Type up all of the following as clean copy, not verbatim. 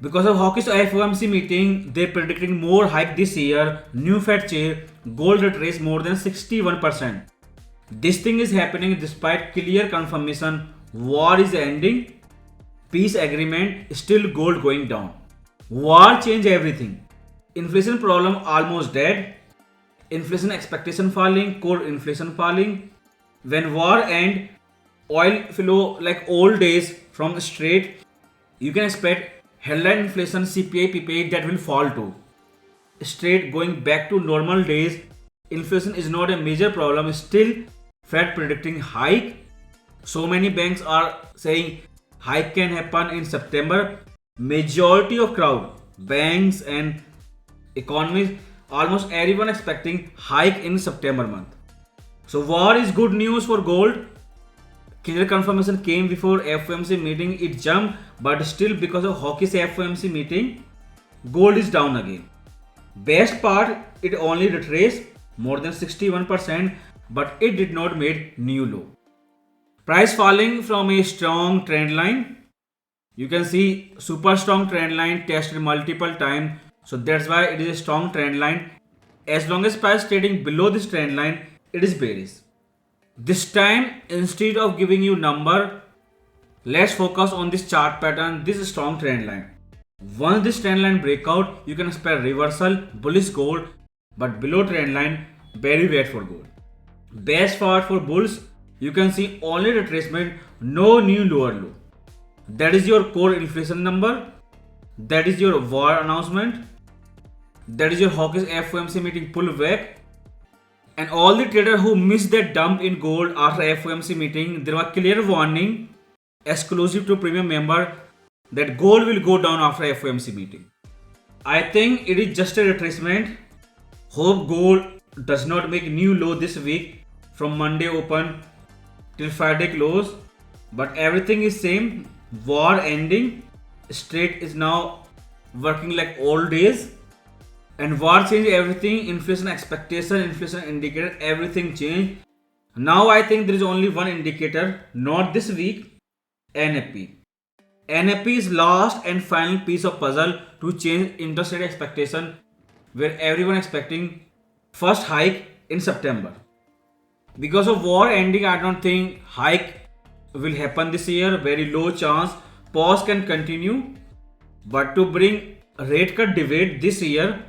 Because of hawkish FOMC meeting, they're predicting more hike this year. New Fed chair, gold retraced more than 61%. This thing is happening despite clear confirmation war is ending, peace agreement, still gold going down. War changed everything. Inflation problem almost dead. Inflation expectation falling, core inflation falling. When war end, oil flow like old days from straight. You can expect headline inflation CPI PPI that will fall too. Straight going back to normal days. Inflation is not a major problem. Still, Fed predicting hike. So many banks are saying hike can happen in September. Majority of crowd, banks and economists, almost everyone expecting hike in September month. So war is good news for gold. Clear confirmation came before FOMC meeting. It jumped, but still because of hawkish FOMC meeting, gold is down again. Best part, it only retraced more than 61%, but it did not make new low. Price falling from a strong trend line. You can see super strong trend line tested multiple times. So that's why it is a strong trend line. As long as price trading below this trend line, it is bearish. This time, instead of giving you number, let's focus on this chart pattern, this strong trend line. Once this trend line breakout, you can expect reversal, bullish gold, but below trend line, very wait for gold. Best part for bulls, you can see only retracement, no new lower low. That is your core inflation number. That is your war announcement. That is your hawkish FOMC meeting pullback. And all the traders who missed that dump in gold after FOMC meeting, there was clear warning exclusive to premium member that gold will go down after FOMC meeting. I think it is just a retracement. Hope gold does not make new low this week from Monday open till Friday close. But everything is same. War ending. Straight is now working like old days. And war changed everything. Inflation expectation, inflation indicator, everything changed. Now I think there is only one indicator, not this week, NFP. NFP is last and final piece of puzzle to change interest rate expectation, where everyone expecting first hike in September. Because of war ending, I don't think hike will happen this year. Very low chance. Pause can continue. But to bring rate cut debate this year,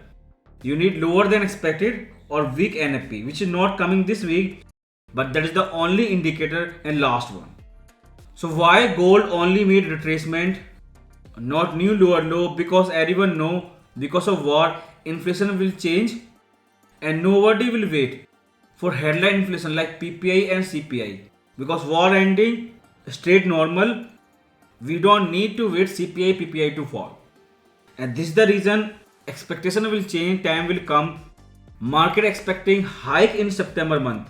you need lower than expected or weak NFP, which is not coming this week, but that is the only indicator and last one. So why gold only made retracement, not new lower low? Because everyone know because of war, inflation will change and nobody will wait for headline inflation like PPI and CPI. Because war ending, straight normal, we don't need to wait CPI, PPI to fall. And this is the reason expectation will change, time will come. Market expecting hike in September month.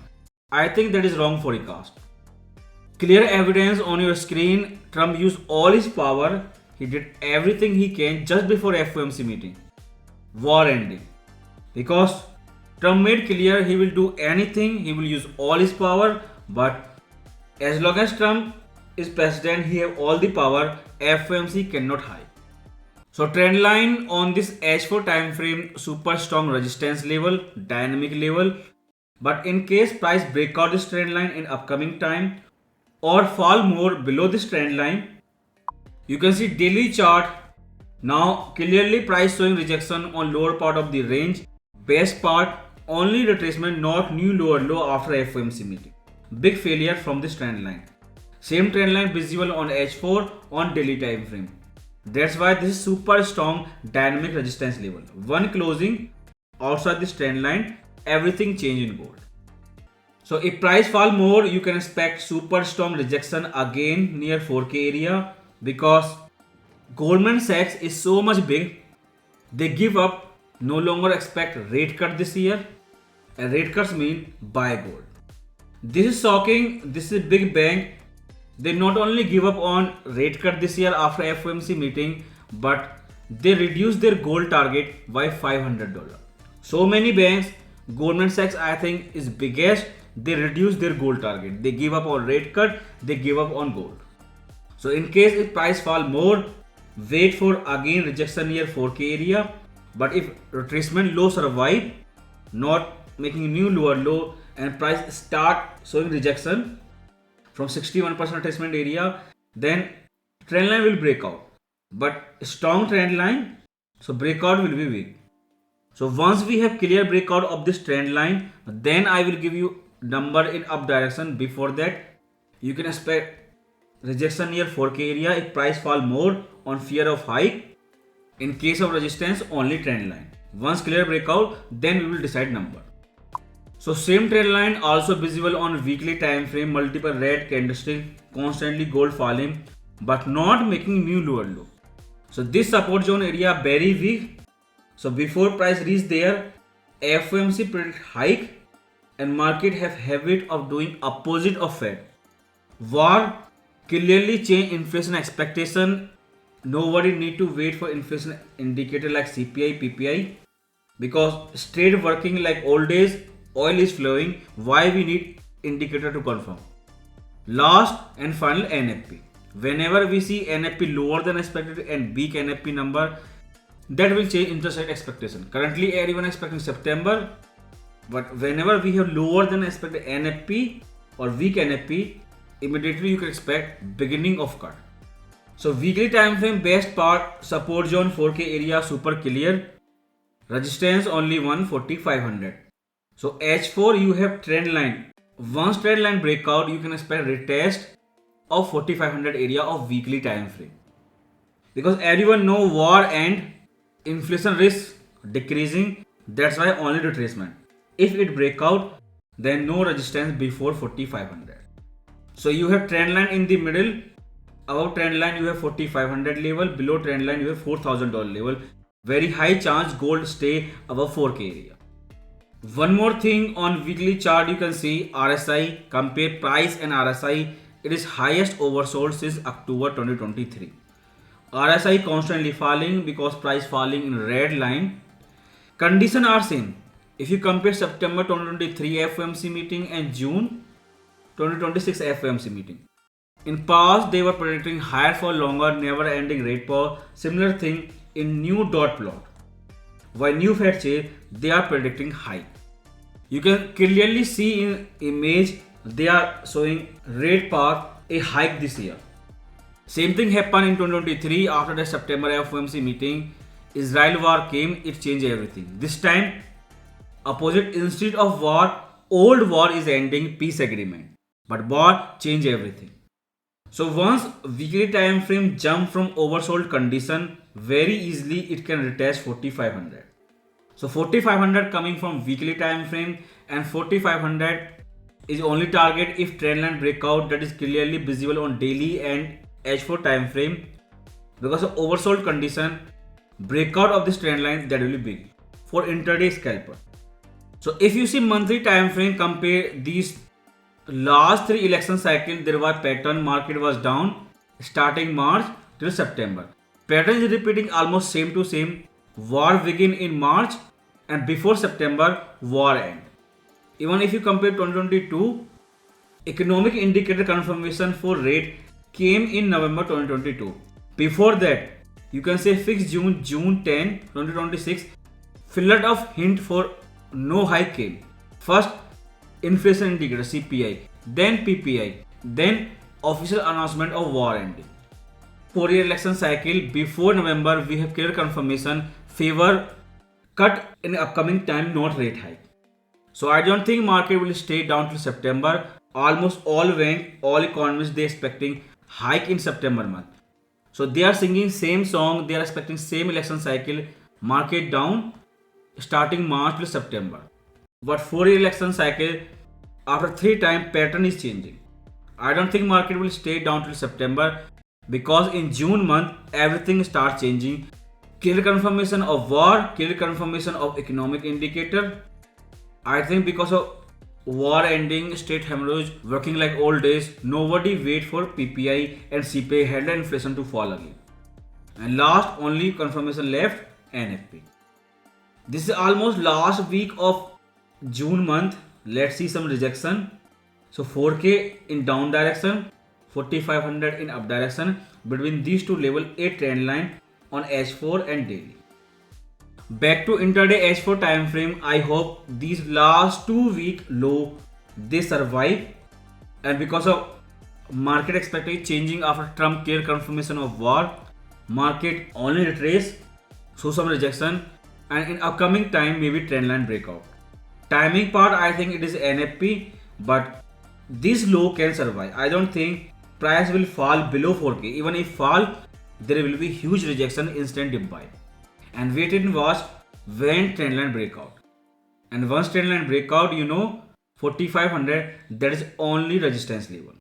I think that is wrong forecast. Clear evidence on your screen. Trump used all his power. He did everything he can just before FOMC meeting. War ending. Because Trump made clear he will do anything. He will use all his power. But as long as Trump is president, he have all the power. FOMC cannot hike. So trend line on this H4 time frame, super strong resistance level, dynamic level. But in case price break out this trend line in upcoming time or fall more below this trend line, you can see daily chart. Now clearly price showing rejection on lower part of the range. Best part, only retracement, not new lower low after FOMC meeting. Big failure from this trend line. Same trend line visible on H4 on daily time frame. That's why this is super strong dynamic resistance level. One closing outside this trend line, everything change in gold. So if price fall more, you can expect super strong rejection again near 4K area, because Goldman Sachs is so much big, they give up, no longer expect rate cut this year, and rate cuts mean buy gold. This is shocking. This is big bank. They not only give up on rate cut this year after FOMC meeting, but they reduce their gold target by $500. So many banks, Goldman Sachs I think is biggest, they reduce their gold target. They give up on rate cut, they give up on gold. So in case if price fall more, wait for again rejection near 4K area. But if retracement low survive, not making new lower low, and price start showing rejection from 61% retracement area, then trend line will break out. But strong trend line, so breakout will be weak. So once we have clear breakout of this trend line, then I will give you number in up direction. Before that, you can expect rejection near 4K area if price fall more on fear of hike. In case of resistance, only trend line. Once clear breakout, then we will decide number. So same trend line also visible on weekly time frame, multiple red candlestick, constantly gold falling, but not making new lower low. So this support zone area very weak. So before price reach there, FOMC predict hike and market have habit of doing opposite of Fed. War clearly change inflation expectation. Nobody need to wait for inflation indicator like CPI, PPI, because straight working like old days, oil is flowing. Why we need indicator to confirm? Last and final, NFP. Whenever we see NFP lower than expected and weak NFP number, that will change interest rate expectation. Currently everyone expecting September, but whenever we have lower than expected NFP or weak NFP, immediately you can expect beginning of cut. So weekly time frame best part, support zone 4K area super clear, resistance only 140-500. So H4 you have trend line. Once trend line breakout, you can expect retest of 4500 area of weekly time frame, because everyone know war and inflation risk decreasing. That's why only retracement. If it break out, then no resistance before 4500. So you have trend line in the middle. Above trend line you have 4500 level. Below trend line you have $4,000 level. Very high chance gold stay above 4K area. One more thing on weekly chart, you can see RSI. Compare price and RSI. It is highest oversold since October 2023. RSI constantly falling because price falling in red line. Condition are same. If you compare September 2023 FOMC meeting and June 2026 FOMC meeting. In past they were predicting higher for longer, never ending rate pause. Similar thing in new dot plot. While new Fed chair, they are predicting high. You can clearly see in image they are showing rate path a hike this year. Same thing happened in 2023 after the September FOMC meeting. Israel war came, it changed everything. This time opposite, instead of war, old war is ending, peace agreement. But war change everything. So once weekly time frame jump from oversold condition, very easily it can retest 4500. So 4500 coming from weekly time frame, and 4500 is only target if trend line breakout that is clearly visible on daily and H4 time frame. Because of oversold condition, breakout of this trend line, that will be big for intraday scalper. So if you see monthly time frame, compare these last 3 election cycle, there was pattern, market was down starting March till September. Pattern is repeating almost same to same. War begin in March and before September war end. Even if you compare 2022, economic indicator confirmation for rate came in November 2022. Before that, you can say fixed June 10, 2026, filled of hint for no hike came. First inflation indicator CPI, then PPI, then official announcement of war ending. 4-year election cycle before November, we have clear confirmation favor cut in upcoming time, not rate hike. So I don't think market will stay down till September. Almost all bank, all economists, they expecting hike in September month. So they are singing same song, they are expecting same election cycle, market down starting March till September. But 4-year election cycle, after 3 times pattern is changing. I don't think market will stay down till September, because in June month everything starts changing. Clear confirmation of war, clear confirmation of economic indicator. I think because of war ending, state hemorrhage, working like old days, nobody wait for PPI and CPI headline inflation to fall again. And last only confirmation left, NFP. This is almost last week of June month. Let's see some rejection. So 4K in down direction, 4500 in up direction. Between these two level, a trend line. on H4 and daily. Back to intraday H4 time frame. I hope these last 2 week low they survive, and because of market expectation changing after Trump clear confirmation of war, market only retrace, show some rejection, and in upcoming time maybe trendline breakout. Timing part I think it is NFP, but this low can survive. I don't think price will fall below 4k. Even if fall, there will be huge rejection, instant dip buy. And wait and watch when trendline breakout. And once trendline breakout, 4500, that is only resistance level.